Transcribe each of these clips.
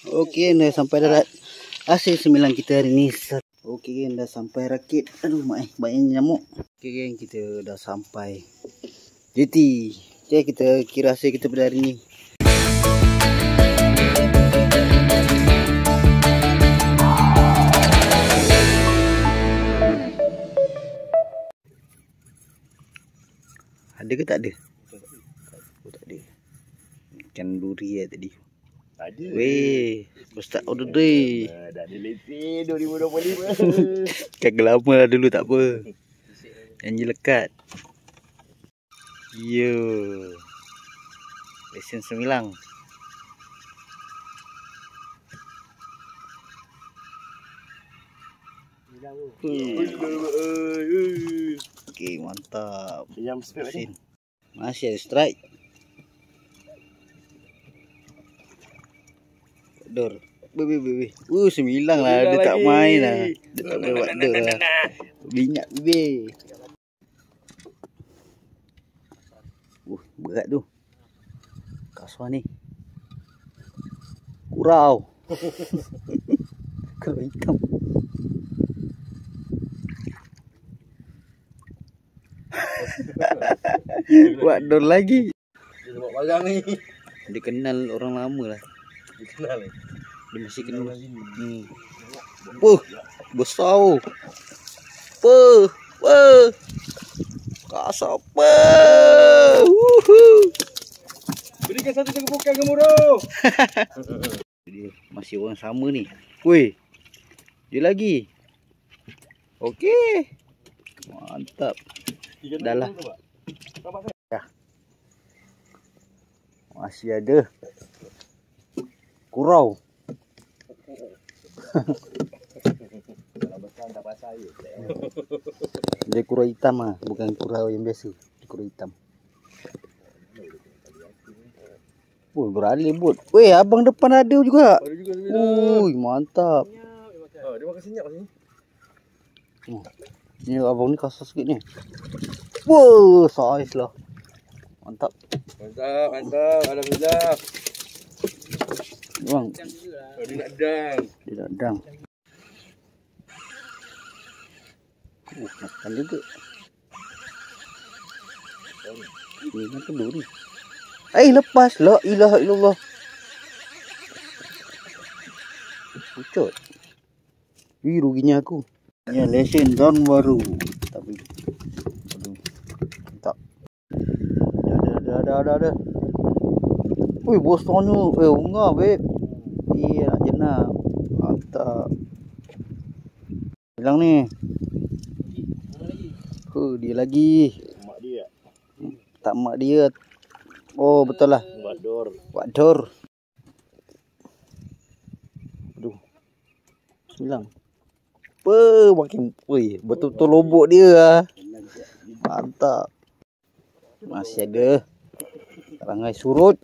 Okey, dah sampai darat. Hasil sembilan kita hari ni. Okey, dah sampai rakit. Aduh, banyak nyamuk. Okey, geng, kita dah sampai jeti. Okey, kita kira hasil kita pada hari ni. Ada ke tak ada? Oh, tak ada. Ikan duri tadi. Ada. Weh, start order day. Dah ada lesen 2025. Kan lama lah dulu, tak apa. Janji lekat. Yo. Lesen Semilang. Okey, mantap. Yang strike ni. Masih ada strike. Dor. Bebe. 9 lah, dia tak main lah. Dia tak boleh buat dor lah. Minyak bebe. Berat tu. Kasar ni. Kurau. Kurau hitam. Buat dor lagi. Dia buat barang ni. Dia kenal orang lama lah. Dia kenal ni. Dia masih kenal. Puh, besar. Puh. Kasar apa? Berikan satu tegupukan gemuruh. Dia masih orang sama ni. Weh. Dia lagi. Okey. Mantap. Dah lah. Ya. Masih ada. Kurau. Dia kurau hitam lah, bukan kurau yang biasa. Dia kurau hitam. Oh, beralih bot. Weh, abang depan ada juga. Ada juga. Ui, mantap. Dia makan senyap sini. Ni abang ni kasar sikit ni. Wow, saiz lah. Mantap. Alhamdulillah. Bang. Dia nak dang. Dia nak dang. Makan juga. Ni makan duri. Lepas. La ilaha illallah. Pucut. Ruginya aku. Ya, lesen down baru. Tapi aduh. Tak. Dah. Ui, bosonnya. Unga, beb. Iya, nak jenah. Mantap. Hilang ni. Dia lagi. Mak dia. Tak mak dia. Oh, betul lah. Buat dor. Aduh. 9. Makin betul-betul lobok dia lah. Mantap. Masih ada. Rangai surut.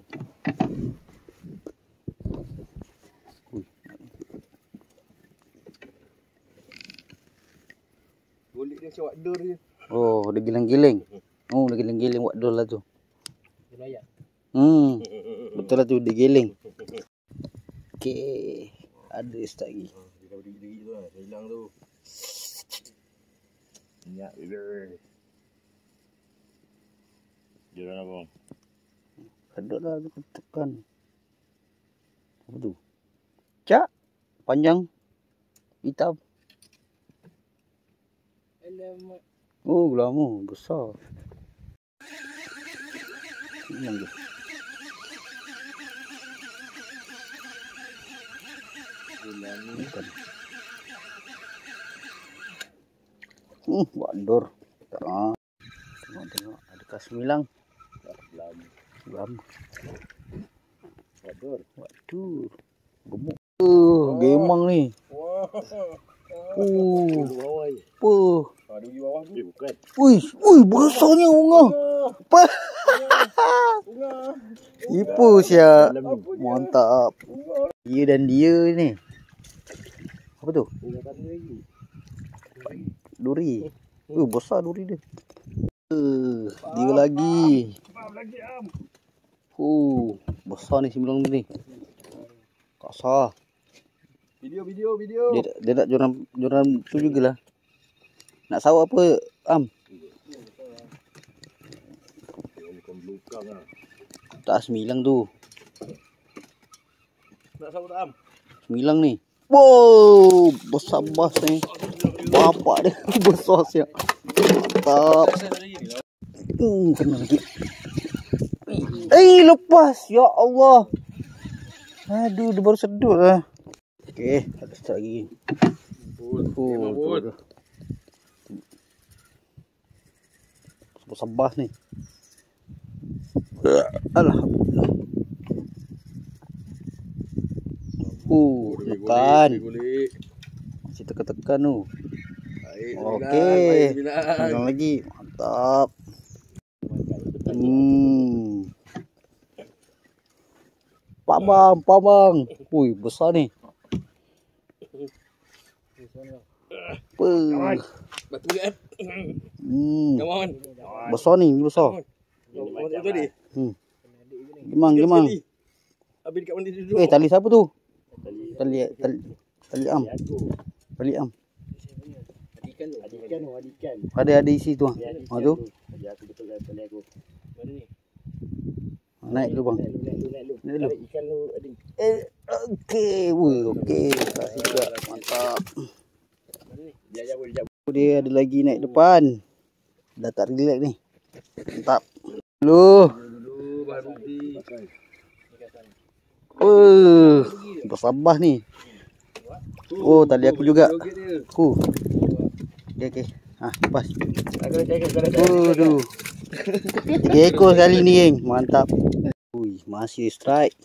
Golek dia macam dor je. Oh, dia giling-giling. Oh, dia giling-giling buat dor lah tu. Betul lah tu, dia giling. Okey. Ada start lagi. Dia berdiri tu lah, hilang tu. Minyak bebe. Jalan abang. Kedok lah tu tekan. Apa tu? Cak. Panjang. Hitam. Oh, lama. Besar. Hilang je. Bukan. Buat dor. Tengok. Adakah Semilang? Lama. Buat dor. Gemuk. Gemang ni. Ada di bawah tu. Bukan. Ui, besarnya unga. Ipu sia. Mantap. Dia dan dia ni. Apa tu? Duri. Besar duri dia. Dia lagi. Besar ni Semilang ni. Tak sah. Video. Dia nak joran tu jugalah. Nak sawah apa, Am? Bukan belukang lah. Tak, 9 tu. Nak sawah tak, Am? 9 ni. Wow, besar bas ni. Bapak dia besar siap. Mantap. Kena lagi. Lepas. Ya Allah. Aduh, dia baru sedut lah. Okey, ada start lagi. Besar bas ni. Alhamdulillah. Tekan. Masih tekan tu. Okey. Tekan lagi. Mantap. Pak bang. Ui, besar ni. Batu dia. Besar ni, besar. Gemang. Habis dekat mana dia duduk. Tali siapa tu? Tali Am. Tali Am. Adikan. Ada isi tu. Tu. Ada aku betul tali aku. Mana ni? Naik dulu bang. Naik dulu. Ikan lu adik. Okey. Kasih juga. Mantap. Jap. Dia ada lagi naik depan. Dah tak relax ni. Mantap. Dulu baru di. Besar bas ni. Oh, tali aku juga. Okey. Lepas. Aduh. 3 ekor sekali ni, geng. Mantap. Masih strike.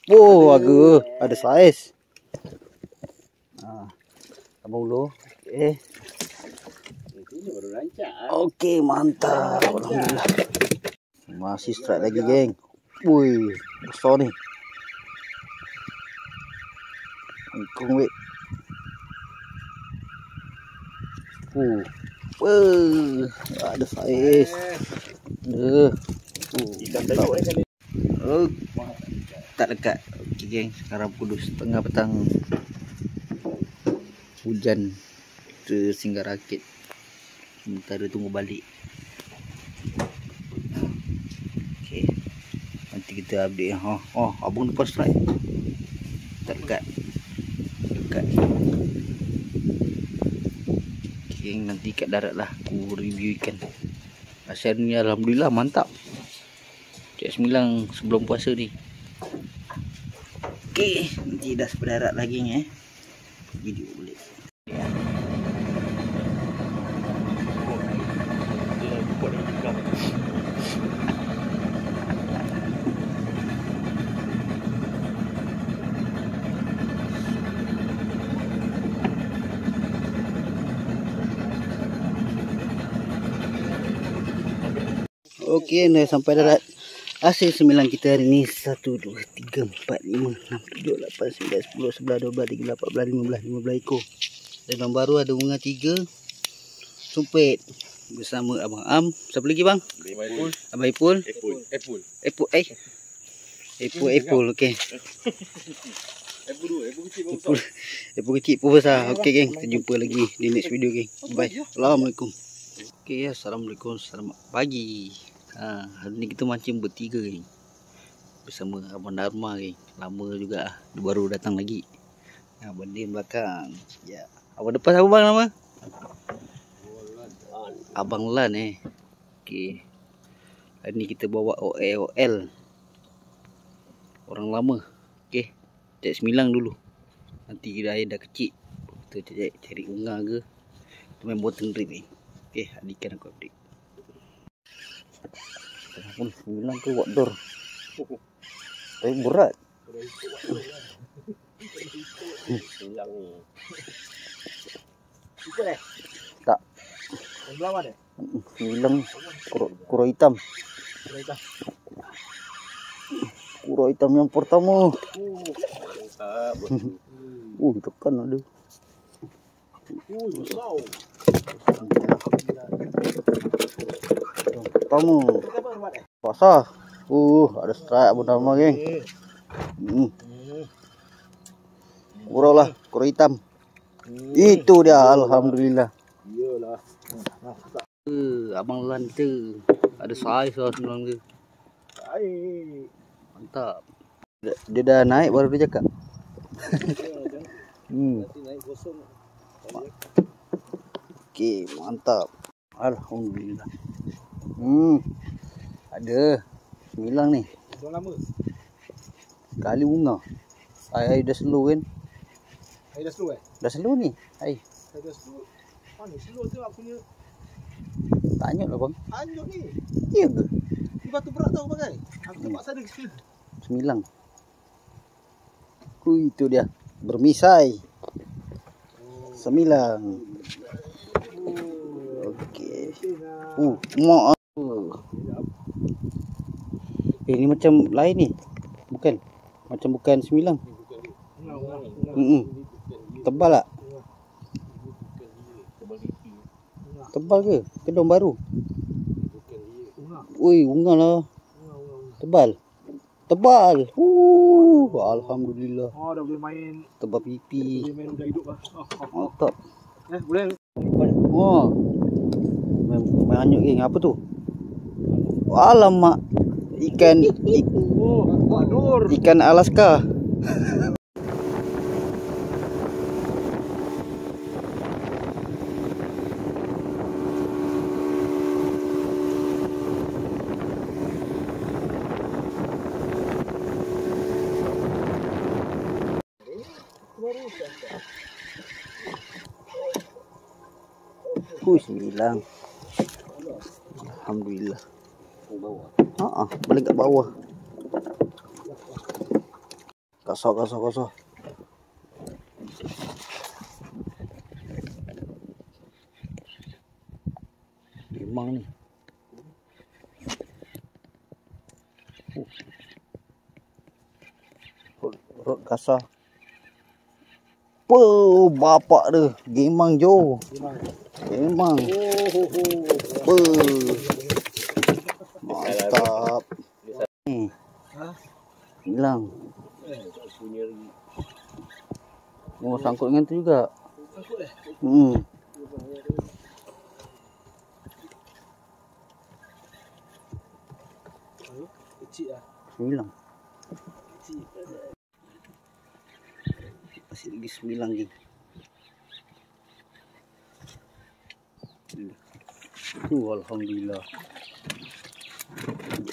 Agak ada saiz. Abang dulu. Baru rancak. Okey, mantap. Alhamdulillah. Masih strike lagi, geng. Besar ni. Kong wek. Ada saiz. Tak dekat. Okey, geng. Sekarang pukul 2:30 petang. Hujan tersinggah rakit. Sementara tunggu balik. Okey. Nanti kita update. Abang lepas strike. Tak dekat. Okey, nanti kat darat lah aku review ikan. Hasil ni alhamdulillah mantap. Cek 9 sebelum puasa ni. Okey, nanti dah sampai darat lagi ni video boleh. Okey, dah sampai darat. Hasil 9 kita hari ni 1, 2, 3, 4, 5, 6, 7, 8, 9, 10, 11, 12, 13, 14, 15 ekor. Dan yang baru ada bunga 3 sumpit bersama Abang Am. Siapa lagi bang? Abang Ipul. Ipul. Okey. Ipul kecil pun besar. Okey geng, kita jumpa lagi di next video geng. Bye. Assalamualaikum. Okey, assalamualaikum. Selamat pagi. Hari ni kita mancing bertiga geng. Bersama Abang Dharma geng. Lama juga dia baru datang lagi. Abang Din belakang. Ya. Abang depan siapa bang nama? Abang Lan Okey. Hari ni kita bawa OL. Orang lama. Okey. Cek 9 dulu. Nanti kita air dah kecil. Kita cari unga ke. Kita main bottom drip ni. Okey, adikan aku update. Pun 9 tu outdoor. Tapi berat. Hilang ni. Tak. Sebelah mana? Hilang kura hitam. Kura hitam yang pertama. Tekan ada. Pertama. Pasar. Ada strike Abang Dharma geng. Kurau lah, kurau hitam. Itu dia, alhamdulillah. Iyalah. Abang Lan kita ada saiz lah semalam tu. Baik. Mantap. Dia dah naik baru dia cakap. Nanti naik kosong. Okey, mantap. Alhamdulillah. Ada 9 ni. Dah lama. Kali bunga. Air dah slow kan? Air dah slow Dah slow ni. Air. Air dah slow. Mana slow tu aku punya. Tanya lah bang. Anjur ni. Ya ke? Ni batu berat tau bagai. Aku terpaksa ada ke 9. Itu dia. Bermisai. 9. Okey. Mak. Ini macam lain ni. Bukan. Macam bukan 9. Tebal tak? Tebal ke? Kedong baru. Ui, unga lah. Tebal. Tebal. Alhamdulillah. Oh, dah boleh main. Tebal pipi. Boleh main udah hidup lah. Mantap. Boleh. Oh. Main hanyut geng. Apa tu? Alamak. Ikan. Adur. Ikan Alaska. Hilang. Alhamdulillah. Balik kat bawah. Kasar. Memang ni. Rot kasar. Bapak dia. Gemang jo. Memang. Mantap. Hilang. Oh, sangkut dengan tu juga. Sangkut dah. Kecil lah. Hilang. Masih lagi 9 lagi. Alhamdulillah.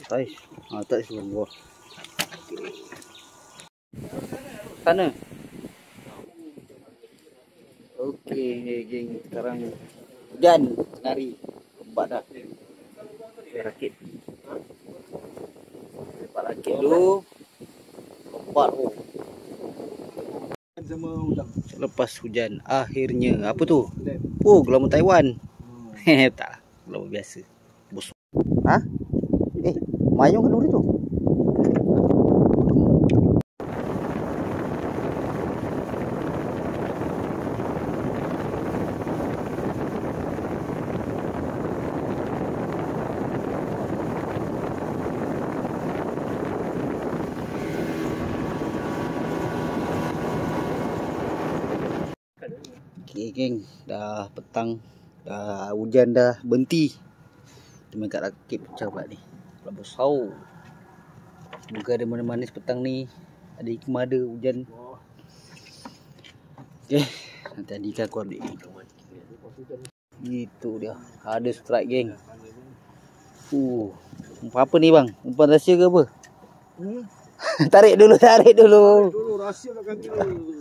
Tais. Tais bawah. Sana. Okey, geng. Sekarang hujan lari. Lebat dah. Rakit. Lepas rakit dulu. Lebat tu. Sama udang. Lepas hujan akhirnya apa tu? Gelombang Taiwan. Tak, gelombang biasa. Bosok. Mayung ke duri tu? Okey geng, dah petang, dah hujan dah berhenti. Cuma kat rakit pecah pula ni. Pula besar. Semoga ada manis-manis petang ni. Ada hikmah ada hujan. Okey, nanti Andika keluar duit. Itu dia. Ada strike geng. Umpan apa ni bang? Umpan rahsia ke apa? Tarik dulu. Dulu rahsia kat kaki dulu.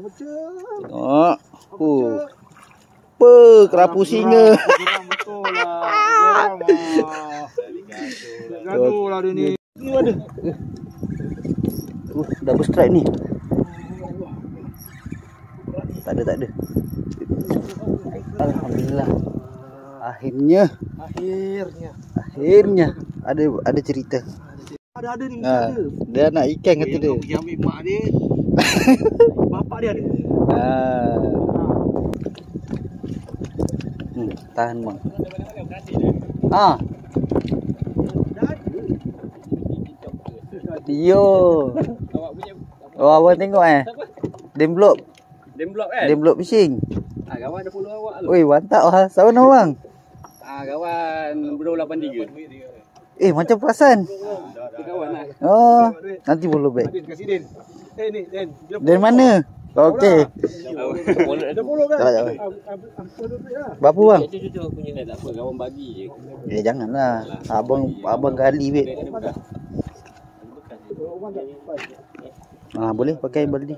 Tengok. Kerapu singa. Betul lah. Gaduh lah dia ni. Ni ada. Double strike ni. Tak ada. Alhamdulillah. Akhirnya ada cerita. Ada ni. Dia nak ikan kata dia. Pergi ambil mak dia. Bapak dia ada. Tahan bang. Yo. Awak punya Oh, abang tengok Demblok. Demblok kan? Demblok fishing. Kawan ada follow awak tu. Oi, mantap lah. Siapa nama bang? Kawan Bro 83. Macam perasan. Tu kawan lah. Oh, nanti follow back. Din kasih Din. Ni Din. Dari mana? Okey. Ada follow kan? Berapa bang? Cucu punya tak apa, kawan bagi je. Janganlah. Abang gali weh. Boleh pakai baldi.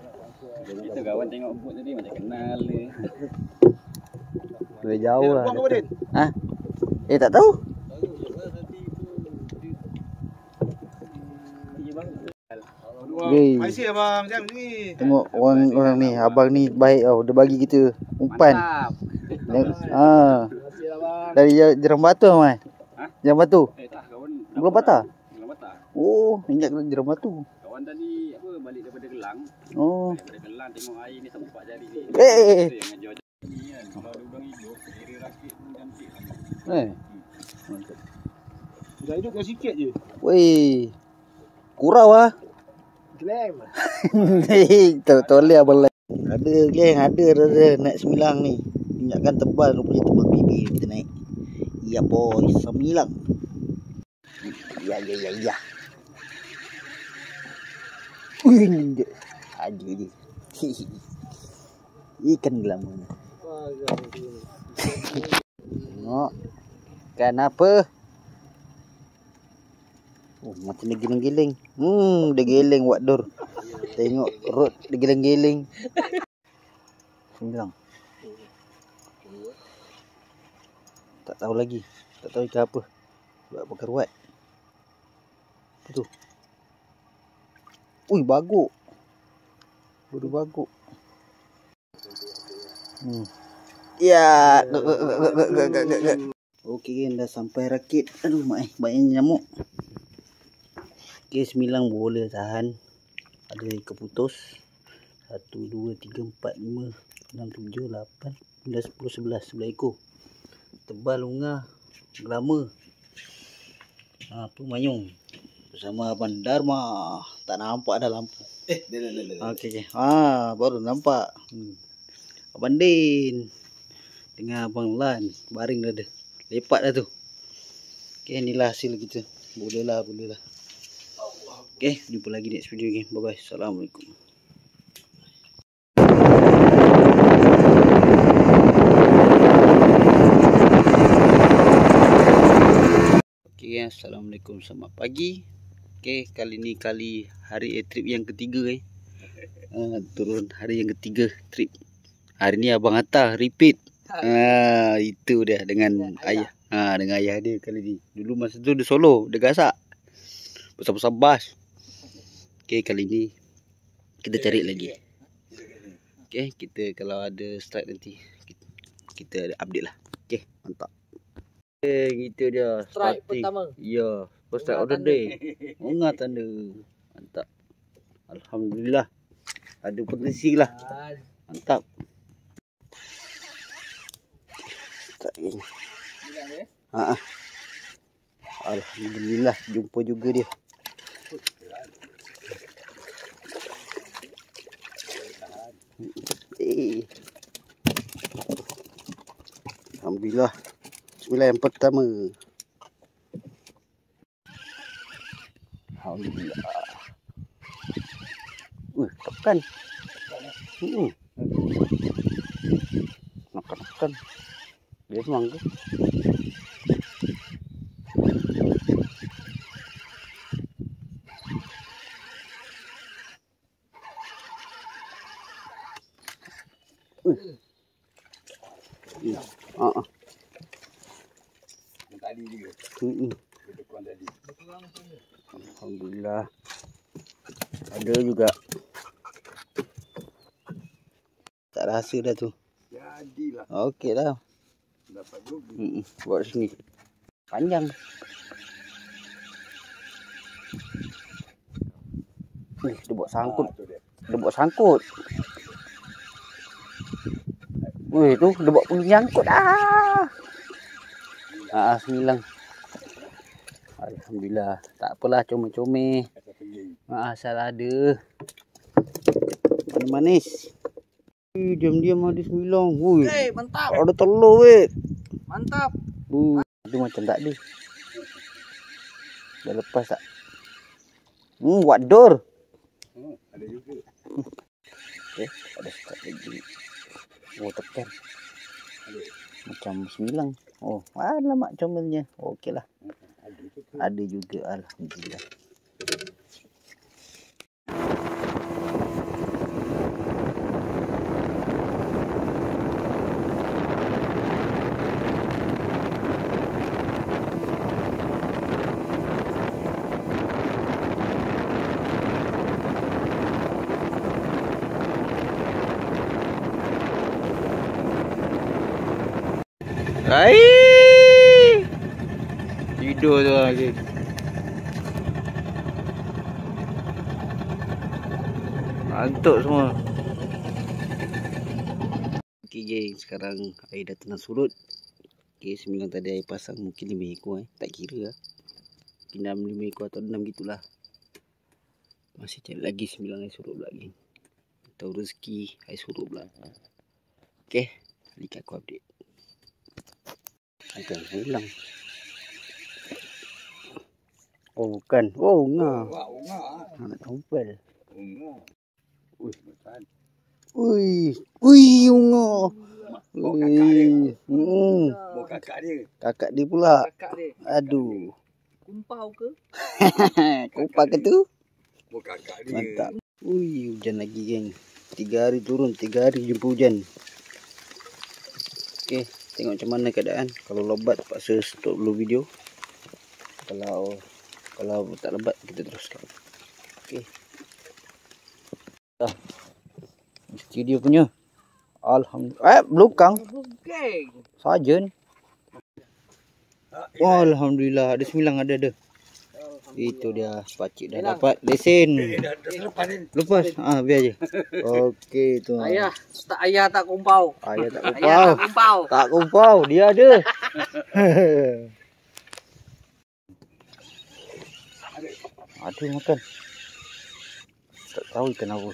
Kita kawan tengok boat tadi macam kenal dia. Dah jauh lah. Buang ke Din? Tak tahu. Masih abang macam ni. Tengok orang ni, abang ni baik tau. Dia bagi kita umpan. Mantap. Dari jerang batu mai. Jerang batu. Tak kawan. Belum patah. Belum patah. Oh, injak jerang batu. Kawan tadi balik daripada Gelang. Oh. Daripada Gelang tengok air ni tempat jari ni. Yang ngajar ni kan. Kalau ada udang hidup, kira rakit pun cantik. Udang hidup dah sikit je. Weh. Kurau lah. Glam. Toleh abang lain. Ada geng, ada naik semilang ni. Injakkan tebal, rupanya tebal bibir kita naik. Ya boy, semilang. Ya. Ada je. Ikan gelam. Tengok. Ikan apa? Macam dia giling-giling. Dia geleng buat dor. Tengok rot dia geleng-geleng. Semilang. Tak tahu lagi. Tak tahu ikan apa. Buat pakai ruat. Apa tu? Ui, baguk. Buru baguk. Ya. Okey, dah sampai rakit. Aduh, banyak nyamuk. Okey, semilang boleh tahan. Ada keputus. 1, 2, 3, 4, 5, 6, 7, 8, 9, 10, 11. 11 ekor. Tebal unga. Gelama. Tu mayung. Bersama Abang Dharma. Tak nampak dah lampu. Okey. Baru nampak. Abang Din dengan Abang Lan baring dah ada. Lepak dah tu. Okey, inilah hasil kita. Boleh lah. Okey, jumpa lagi next video again. Bye bye. Assalamualaikum. Okey, assalamualaikum, selamat pagi. Okey, kali ni hari trip yang ketiga turun hari yang ketiga trip. Hari ni abang hantar repeat. Itu dia dengan ayah. Dengan ayah dia kali ni. Dulu masa tu dia solo, dia gasak. Besar-besar bas. Okey, kali ni kita cari lagi. Okey, kita kalau ada strike nanti kita ada update lah. Okey, mantap. Gitu dia. Strike pertama. Ya, first strike of the day. Unga tanda. Mantap. Alhamdulillah. Ada potensi lah. Mantap. Tak ini. Alhamdulillah, jumpa juga dia. Alhamdulillah. Bismillah yang pertama. Alhamdulillah. Tekan. Makan. Dia semang ke? Tadi juga. Tadi. Alhamdulillah. Ada juga. Tak rasa dah tu. Jadilah. Okey dah. Dapat juga. Buat sini. Panjang. Dia buat sangkut. Dia buat sangkut. Weh, tu dia buat punya nyangkut. Semilang. Alhamdulillah. Tak apalah, comel-comel. Asal ada. Manis. Diam-diam ada 9. Wui. Mantap. Ada telur weh. Mantap. Itu macam tak ada. Dah lepas tak? What door? Ada juga. Okay, ada sekat lagi. Tekan. Macam 9. Oh, alamak comelnya. Okey lah. Ada juga. Alhamdulillah. Hai. Tidur tu lagi. Ngantuk semua. Okey geng, sekarang air dah tengah surut. Okey, 9 tadi air pasang mungkin 5 ekor tak kira lah. 6 5 ekor atau 6 gitulah. Masih cari lagi 9 air surut pula geng. Tahu rezeki air surut pula. Okey, lihat aku update. Agak hilang. Oh bukan. Oh ngah. Nak tumpel. Wih, besar. Ui ngah. Bawa kakak dia. Bawa kakak dia. Kakak dia pula. Kakak dia. Aduh. Kumpau ke? Kumpau ke tu? Bawa kakak dia. Mantap. Ui, hujan lagi geng. 3 hari turun, 3 hari jumpa hujan. Okey, tengok macam mana keadaan. Kalau lebat terpaksa stop dulu video. Kalau tak lebat kita teruskan. Okey. Dah. Studio punya. Alhamdulillah. Belukang. Geng. Sarjan. Alhamdulillah. Ada 9 ada. Itu dia. Pakcik dah dapat lesen. Lepas. Biar je. Okey tu. Ayah tak kumpau. Ayah tak kumpau. Ayah tak kumpau. Tak kumpau. Dia ada. Ada makan. Tak tahu ikan apa.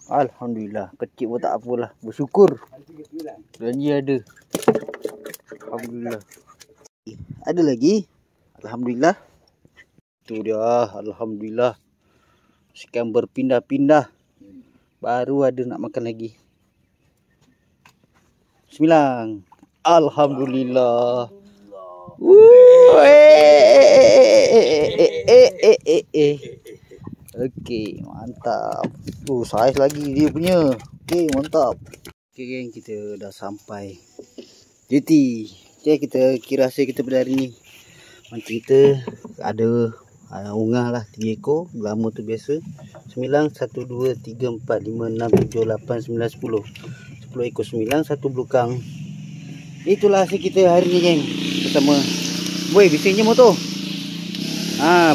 Alhamdulillah. Kecil pun tak apalah. Bersyukur. Janji ada. Alhamdulillah. Ada lagi. Alhamdulillah. Itu dia. Alhamdulillah. Sekian berpindah-pindah. Baru ada nak makan lagi. 9. Alhamdulillah. Okey, mantap. Saiz lagi dia punya. Okey, mantap. Okey geng, kita dah sampai JT. Okay, kita kira hasil kita pada hari ni. Macam kita ada ungah lah 3 ekor. Lama tu biasa 9, 1, 2, 3, 4, 5, 6, 7, 8, 9, 10. 10 ekor 9, 1 belukang. Itulah hasil kita hari ni geng. Bersama Boy, bising je motor.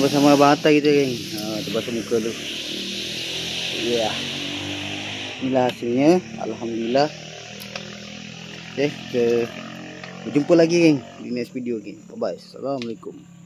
Bersama Abang Atta kita geng. Terbasuh muka tu. Ya. Inilah hasilnya. Alhamdulillah. Okay, kita berjumpa lagi geng di next video geng. Bye bye. Assalamualaikum.